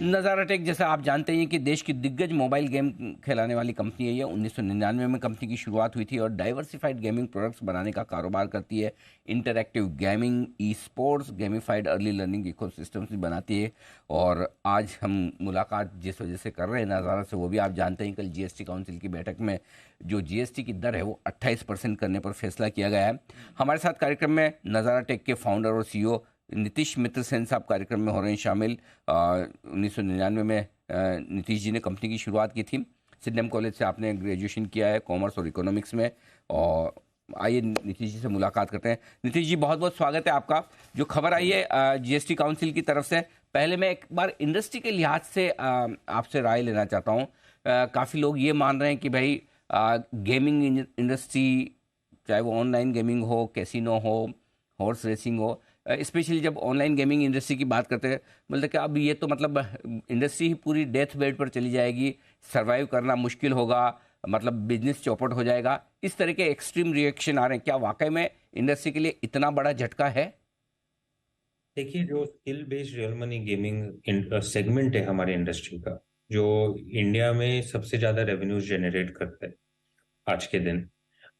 नज़ारा टेक, जैसा आप जानते हैं कि देश की दिग्गज मोबाइल गेम खिलाने वाली कंपनी है। ये 1999 में कंपनी की शुरुआत हुई थी और डाइवर्सिफाइड गेमिंग प्रोडक्ट्स बनाने का कारोबार करती है। Interactive gaming, e sports, gamified early learning ecosystems भी बनाती है। और आज हम मुलाकात जिस वजह से कर रहे हैं नज़ारा से, वो भी आप जानते हैं, कल जीएसटी काउंसिल की बैठक में जो जीएसटी की दर है वो 28% करने पर फैसला किया गया है। हमारे साथ कार्यक्रम में नज़ारा टेक के फाउंडर और सीईओ नीतीश मित्र सेन साहब कार्यक्रम में हो रहे हैं शामिल। 1999 में नीतीश जी ने कंपनी की शुरुआत की थी। सिडनम कॉलेज से आपने ग्रेजुएशन किया है कॉमर्स और इकोनॉमिक्स में। और आइए नीतीश जी से मुलाकात करते हैं। नीतीश जी, बहुत बहुत स्वागत है आपका। जो खबर आई है जीएसटी काउंसिल की तरफ से, पहले मैं एक बार इंडस्ट्री के लिहाज से आपसे राय लेना चाहता हूँ। काफ़ी लोग ये मान रहे हैं कि भाई गेमिंग इंडस्ट्री, चाहे वो ऑनलाइन गेमिंग हो, कैसीनो हो, हॉर्स रेसिंग हो, स्पेशली जब ऑनलाइन गेमिंग इंडस्ट्री की बात करते हैं, बोलते कि अब ये तो मतलब इंडस्ट्री ही पूरी डेथ बेड पर चली जाएगी, सरवाइव करना मुश्किल होगा, मतलब बिजनेस चौपट हो जाएगा। इस तरह के एक्सट्रीम रिएक्शन आ रहे हैं। क्या वाकई में इंडस्ट्री के लिए इतना बड़ा झटका है? देखिए, जो skill based real money gaming segment है हमारे इंडस्ट्री का, जो इंडिया में सबसे ज्यादा रेवेन्यूज जनरेट करता है आज के दिन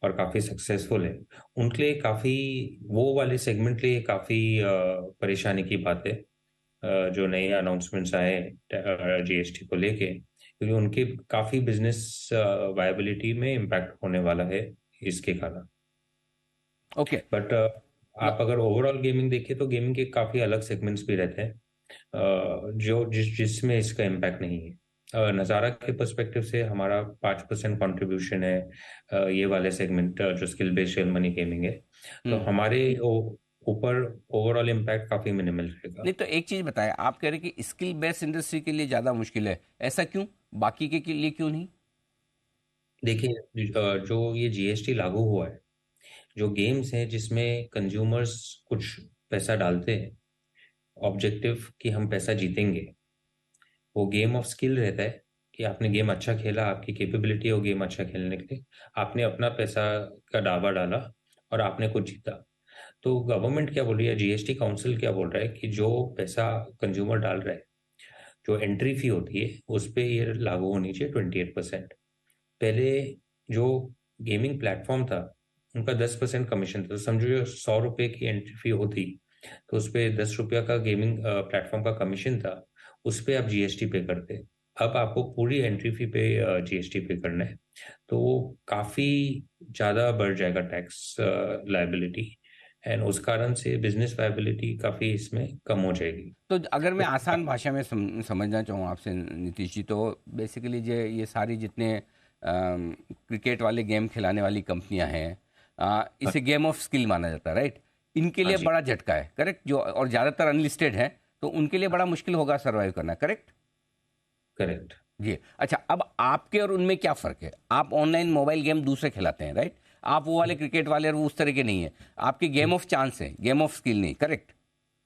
और काफी सक्सेसफुल है, उनके लिए काफी, वो वाले सेगमेंट के लिए काफी परेशानी की बात है। जो नए अनाउंसमेंट्स आए जीएसटी को लेके, क्योंकि उनके काफी बिजनेस वायबिलिटी में इम्पैक्ट होने वाला है इसके कारण। ओके। बट आप अगर ओवरऑल गेमिंग देखिए तो गेमिंग के काफी अलग सेगमेंट्स भी रहते हैं, जो जिसमें इसका इम्पैक्ट नहीं है। नज़ारा के पर्सपेक्टिव से हमारा 5% कंट्रीब्यूशन है ये वाले सेगमेंट, जो skill based real money gaming है। तो हम्म। हमारे ऊपर ओवरऑल इम्पैक्ट काफी मिनिमल रहेगा। नहीं, तो एक चीज़ बताएं, आप कह रहे हैं कि स्किल बेस्ड इंडस्ट्री के लिए ज़्यादा मुश्किल है, ऐसा क्यों? बाकी के लिए क्यों नहीं? देखिए, जो ये जीएसटी लागू हुआ है, जो गेम्स हैं जिसमें कंज्यूमर्स कुछ पैसा डालते हैं, ऑब्जेक्टिव कि हम पैसा जीतेंगे, वो गेम ऑफ स्किल रहता है कि आपने गेम अच्छा खेला, आपकी कैपेबिलिटी है वो गेम अच्छा खेलने के लिए, आपने अपना पैसा का दावा डाला और आपने कुछ जीता। तो गवर्नमेंट क्या बोल रही है, जीएसटी काउंसिल क्या बोल रहा है कि जो पैसा कंज्यूमर डाल रहा है, जो एंट्री फी होती है उस पे ये लागू होनी चाहिए 28%। पहले जो गेमिंग प्लेटफॉर्म था उनका 10% कमीशन था, तो समझो जो 100 रुपए की एंट्री फी होती तो उस पे 10 रुपया का गेमिंग प्लेटफॉर्म का कमीशन था, उस पे आप जीएसटी पे करते। अब आपको पूरी एंट्री फी पे जीएसटी पे करना है, तो वो काफी ज्यादा बढ़ जाएगा टैक्स लायबिलिटी, एंड उस कारण से बिजनेस लायबिलिटी काफी इसमें कम हो जाएगी। तो अगर मैं तो आसान भाषा में समझना चाहूँ आपसे नीतीश जी, तो बेसिकली ये सारी जितने क्रिकेट वाले गेम खिलाने वाली कंपनियां हैं, हाँ इसे गेम ऑफ स्किल माना जाता है, राइट? इनके हाँ लिए जी, बड़ा झटका है, करेक्ट? जो और ज़्यादातर अनलिस्टेड है, तो उनके लिए बड़ा मुश्किल होगा सर्वाइव करना, करेक्ट? करेक्ट। जी। अच्छा, अब आपके और उनमें क्या फ़र्क है? आप ऑनलाइन मोबाइल गेम दूसरे खिलाते हैं, राइट? आप वो वाले क्रिकेट वाले और वो उस तरह के नहीं है। आपके गेम ऑफ चांस है, गेम ऑफ स्किल नहीं, करेक्ट?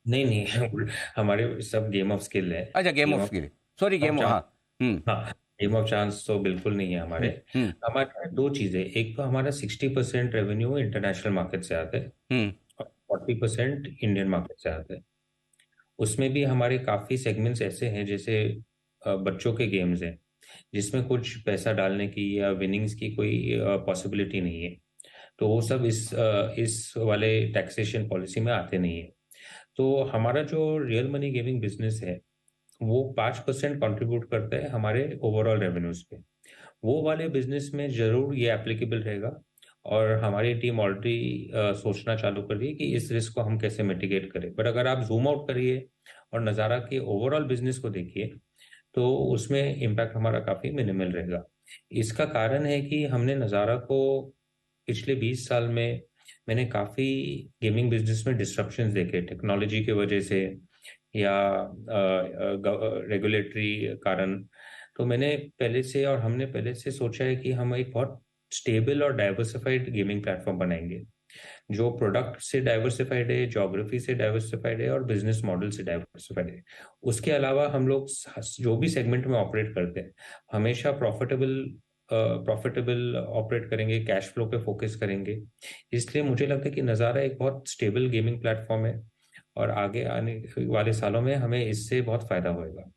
नहीं नहीं हमारे सब गेम ऑफ स्किल है। अच्छा, game game of of skill, sorry, game, chance, हाँ। हुँ, हाँ, गेम ऑफ चांस तो बिल्कुल नहीं है हमारे। हुँ, हुँ, हमारे दो चीजें, एक तो हमारा 60% रेवेन्यू इंटरनेशनल मार्केट से आता है हुँ, और 40% इंडियन मार्केट से आता है। उसमें भी हमारे काफी सेगमेंट्स ऐसे हैं, जैसे बच्चों के गेम्स हैं जिसमें कुछ पैसा डालने की या विनिंग्स की कोई पॉसिबिलिटी नहीं है, तो वो सब इस वाले टैक्सेशन पॉलिसी में आते नहीं है। तो हमारा जो रियल मनी गेमिंग बिजनेस है वो 5% कंट्रीब्यूट करता है हमारे ओवरऑल रेवेन्यूज पे। वो वाले बिजनेस में जरूर ये एप्लीकेबल रहेगा, और हमारी टीम ऑलरेडी सोचना चालू कर दी है कि इस रिस्क को हम कैसे मिटिगेट करें। बट अगर आप जूम आउट करिए और नज़ारा के ओवरऑल बिजनेस को देखिए, तो उसमें इम्पैक्ट हमारा काफी मिनिमल रहेगा। इसका कारण है कि हमने नज़ारा को पिछले 20 साल में, मैंने काफी गेमिंग बिजनेस में डिस्ट्रप्शंस देखे टेक्नोलॉजी की वजह से या रेगुलेटरी कारण। तो मैंने पहले से, और हमने पहले से सोचा है कि हम एक बहुत स्टेबल और डाइवर्सिफाइड गेमिंग प्लेटफॉर्म बनाएंगे, जो प्रोडक्ट से डाइवर्सिफाइड है, ज्योग्राफी से डाइवर्सिफाइड है और बिजनेस मॉडल से डाइवर्सिफाइड है। उसके अलावा हम लोग जो भी सेगमेंट में ऑपरेट करते हैं हमेशा प्रॉफिटेबल ऑपरेट करेंगे, कैश फ्लो पे फोकस करेंगे। इसलिए मुझे लगता है कि नज़ारा एक बहुत स्टेबल गेमिंग प्लेटफॉर्म है और आगे आने वाले सालों में हमें इससे बहुत फायदा होएगा।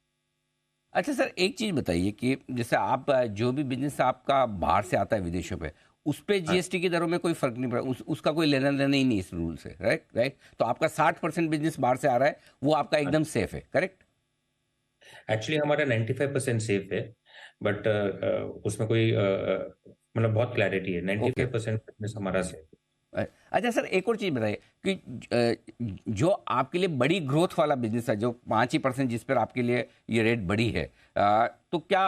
अच्छा सर, एक चीज़ बताइए कि जैसे आप जो भी बिज़नेस आपका बाहर से आता है विदेशों पे, उस पे हाँ, जीएसटी की दरों में कोई फ़र्क नहीं पड़ा, उसका कोई लेना-देना ही नहीं इस रूल से, राइट? राइट? तो आपका 60% बिज़नेस बाहर से आ रहा है, वो आपका हाँ। एकदम सेफ है, करेक्ट? एक्चुअली हमारा 95% सेफ है, बट उसमें कोई मतलब बहुत क्लैरिटी है, ओके। 95% बिज़नेस हमारा सेफ है। अच्छा सर, एक और चीज़ बताइए कि जो आपके लिए बड़ी ग्रोथ वाला बिजनेस है, जो 5% जिस पर आपके लिए ये रेट बड़ी है, तो क्या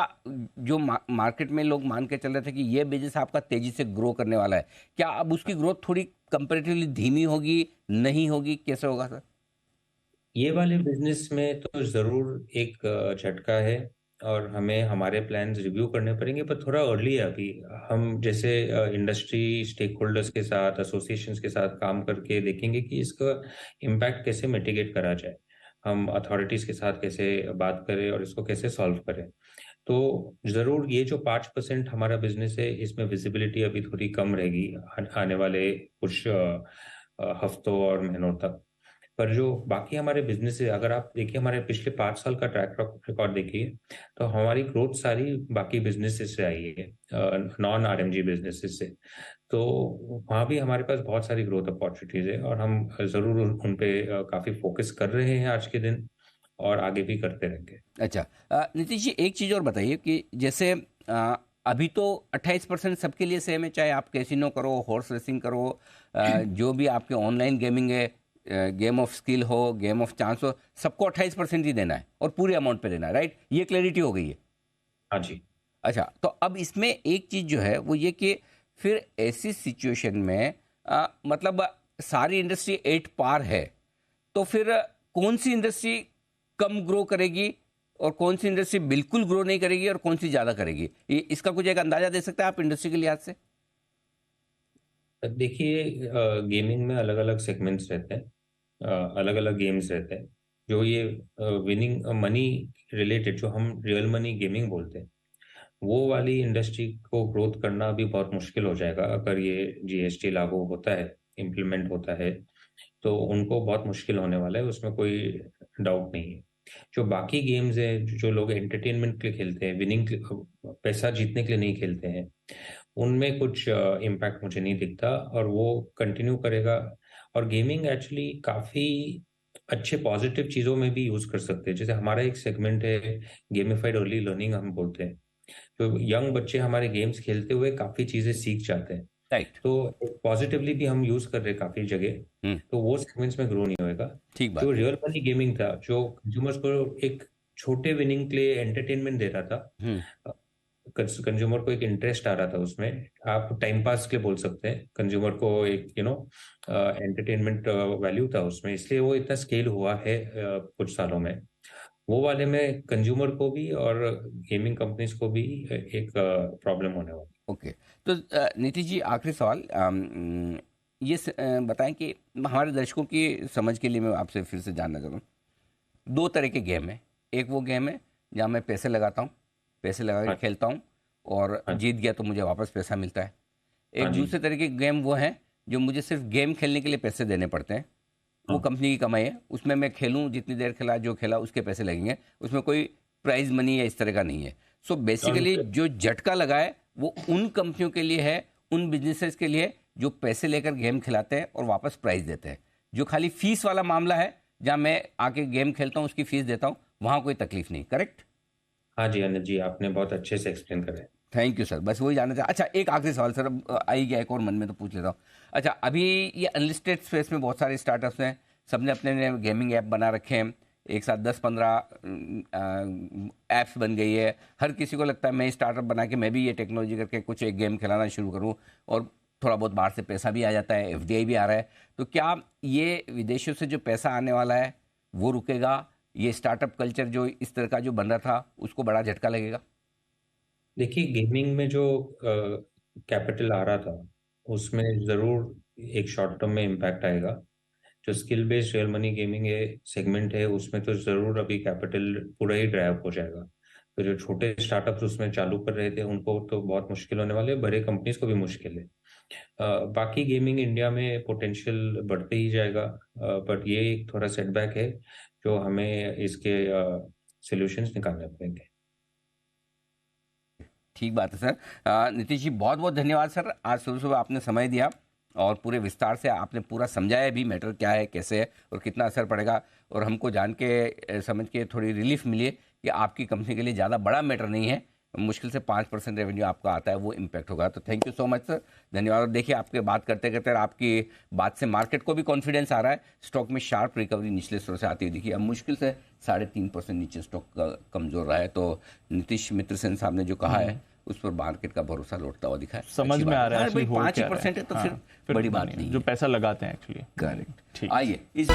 जो मार्केट में लोग मान के चल रहे थे कि ये बिजनेस आपका तेजी से ग्रो करने वाला है, क्या अब उसकी ग्रोथ थोड़ी कंपेरेटिवली धीमी होगी, नहीं होगी, कैसे होगा सर? ये वाले बिजनेस में तो ज़रूर एक झटका है, और हमें हमारे प्लान्स रिव्यू करने पड़ेंगे, पर थोड़ा अर्ली है अभी। हम जैसे इंडस्ट्री स्टेक होल्डर्स के साथ, एसोसिएशंस के साथ काम करके देखेंगे कि इसका इम्पैक्ट कैसे मिटिगेट करा जाए। हम अथॉरिटीज़ के साथ कैसे बात करें और इसको कैसे सॉल्व करें। तो ज़रूर ये जो 5% हमारा बिजनेस है, इसमें विजिबिलिटी अभी थोड़ी कम रहेगी आने वाले कुछ हफ्तों और महीनों तक। पर जो बाकी हमारे बिजनेस है, अगर आप देखिए हमारे पिछले 5 साल का ट्रैक रिकॉर्ड देखिए, तो हमारी ग्रोथ सारी बाकी बिजनेसेस से आई है, नॉन आरएमजी बिजनेसेस से। तो वहाँ भी हमारे पास बहुत सारी ग्रोथ अपॉर्चुनिटीज है, और हम ज़रूर उन पे काफ़ी फोकस कर रहे हैं आज के दिन, और आगे भी करते रहेंगे। अच्छा, नीतीश जी, एक चीज़ और बताइए कि जैसे अभी तो 28% सबके लिए सेम है, चाहे आप कैसीनो करो, हॉर्स रेसिंग करो, जो भी आपके ऑनलाइन गेमिंग है, गेम ऑफ स्किल हो, गेम ऑफ चांस हो, सबको 28% ही देना है और पूरे अमाउंट पे देना है, राइट? ये क्लैरिटी हो गई है। हाँ जी। अच्छा, तो अब इसमें एक चीज़ जो है वो ये कि फिर ऐसी सिचुएशन में मतलब सारी इंडस्ट्री एट पार है, तो फिर कौन सी इंडस्ट्री कम ग्रो करेगी और कौन सी इंडस्ट्री बिल्कुल ग्रो नहीं करेगी और कौन सी ज़्यादा करेगी? ये इसका कुछ एक अंदाज़ा दे सकते हैं आप इंडस्ट्री के लिहाज से? देखिए, गेमिंग में अलग अलग सेगमेंट्स रहते हैं, अलग अलग गेम्स रहते हैं। जो ये विनिंग मनी रिलेटेड, जो हम रियल मनी गेमिंग बोलते हैं, वो वाली इंडस्ट्री को ग्रोथ करना भी बहुत मुश्किल हो जाएगा अगर ये जीएसटी लागू होता है, इम्प्लीमेंट होता है। तो उनको बहुत मुश्किल होने वाला है, उसमें कोई डाउट नहीं है। जो बाकी गेम्स हैं, जो लोग एंटरटेनमेंट के लिए खेलते हैं, विनिंग पैसा जीतने के लिए नहीं खेलते हैं, उनमें कुछ इम्पैक्ट मुझे नहीं दिखता, और वो कंटिन्यू करेगा। और गेमिंग एक्चुअली काफ़ी अच्छे पॉजिटिव चीज़ों में भी यूज़ कर सकते हैं। जैसे हमारा एक सेगमेंट है, गेमिफाइड अर्ली लर्निंग हम बोलते हैं। तो यंग बच्चे हमारे गेम्स खेलते हुए काफ़ी चीज़ें सीख जाते हैं। राइट। तो पॉजिटिवली भी हम यूज़ कर रहे हैं काफ़ी जगह। हुँ, तो वो सेगमेंट्स में ग्रो नहीं होएगा। ठीक जो बात है। रियल मनी गेमिंग था, जो कंज्यूमर्स को एक छोटे विनिंग के लिए एंटरटेनमेंट दे रहा हुँ, था, कंज्यूमर को एक इंटरेस्ट आ रहा था उसमें, आप टाइम पास के लिए बोल सकते हैं, कंज्यूमर को एक एंटरटेनमेंट वैल्यू था उसमें, इसलिए वो इतना स्केल हुआ है कुछ सालों में। वो वाले में कंज्यूमर को भी और गेमिंग कंपनीज को भी एक प्रॉब्लम होने वाली। ओके। तो नीतीश जी, आखिरी सवाल, ये बताएँ कि हमारे दर्शकों की समझ के लिए मैं आपसे फिर से जानना चाहता हूँ। 2 तरह के गेम हैं। एक वो गेम है जहाँ मैं पैसे लगाता हूँ, पैसे लगा के हाँ, खेलता हूँ और हाँ, जीत गया तो मुझे वापस पैसा मिलता है। हाँ एक जी, दूसरे तरह के गेम वो हैं जो मुझे सिर्फ़ गेम खेलने के लिए पैसे देने पड़ते हैं। वो हाँ, कंपनी की कमाई है, उसमें मैं खेलूँ, जितनी देर खेला, जो खेला उसके पैसे लगेंगे। उसमें कोई प्राइज़ मनी या इस तरह का नहीं है। सो बेसिकली और जो झटका लगा है वो उन कंपनियों के लिए है, उन बिज़नेसेस के लिए जो पैसे लेकर गेम खिलाते हैं और वापस प्राइज़ देते हैं। जो खाली फ़ीस वाला मामला है, जहाँ मैं आके गेम खेलता हूँ, उसकी फ़ीस देता हूँ, वहाँ कोई तकलीफ़ नहीं, करेक्ट? हाँ जी, अनिल जी, आपने बहुत अच्छे से एक्सप्लेन करा है। थैंक यू सर, बस वही जानना था। अच्छा, एक आखिरी सवाल सर, अब आ ही गया एक और मन में, तो पूछ लेता हूँ। अच्छा, अभी ये अनलिस्टेड स्पेस में बहुत सारे स्टार्टअप्स हैं, सबने अपने नए गेमिंग ऐप बना रखे हैं, एक साथ 10-15 ऐप्स बन गई है। हर किसी को लगता है मैं स्टार्टअप बना के मैं भी ये टेक्नोलॉजी करके कुछ एक गेम खिलाना शुरू करूँ, और थोड़ा बहुत बाहर से पैसा भी आ जाता है, एफडीआई भी आ रहा है। तो क्या ये विदेशों से जो पैसा आने वाला है वो रुकेगा? ये स्टार्टअप कल्चर जो इस तरह का जो बन रहा था उसको बड़ा झटका लगेगा? देखिए, गेमिंग में जो कैपिटल आ रहा था, उसमें ज़रूर एक शॉर्ट टर्म में इम्पैक्ट आएगा। जो skill based real money gaming है सेगमेंट है, उसमें तो ज़रूर अभी कैपिटल पूरा ही ड्राई अप हो जाएगा। तो जो छोटे स्टार्टअप्स उसमें चालू कर रहे थे, उनको तो बहुत मुश्किल होने वाले है, बड़े कंपनीज को भी मुश्किल है। बाकी गेमिंग इंडिया में पोटेंशियल बढ़ते ही जाएगा, बट ये एक थोड़ा सेटबैक है, जो हमें इसके सॉल्यूशंस निकालने पड़ेंगे। ठीक बात है सर। नीतीश जी बहुत बहुत धन्यवाद सर, आज सुबह सुबह आपने समय दिया और पूरे विस्तार से आपने पूरा समझाया भी मैटर क्या है, कैसे है और कितना असर पड़ेगा, और हमको जान के समझ के थोड़ी रिलीफ मिली है कि आपकी कंपनी के लिए ज़्यादा बड़ा मैटर नहीं है, मुश्किल से 5% रेवेन्यू आपका आता है वो इम्पैक्ट होगा। तो thank you so much sir, धन्यवाद। और देखिए आपके बात करते करते आपकी बात से मार्केट को भी कॉन्फिडेंस आ रहा है, स्टॉक में शार्प रिकवरी निचले स्तर से आती हुई दिखी। अब मुश्किल से 3.5% नीचे स्टॉक कमजोर रहा है। तो नीतीश मित्र सेन साहब ने जो कहा है उस पर मार्केट का भरोसा लौटता हुआ दिखा है। समझ में आ रहा है भाई हो क्या 5% है तो हाँ, फिर बड़ी तो बात नहीं जो पैसा लगाते हैं एक्चुअली। करेक्ट। ठीक। आइए इस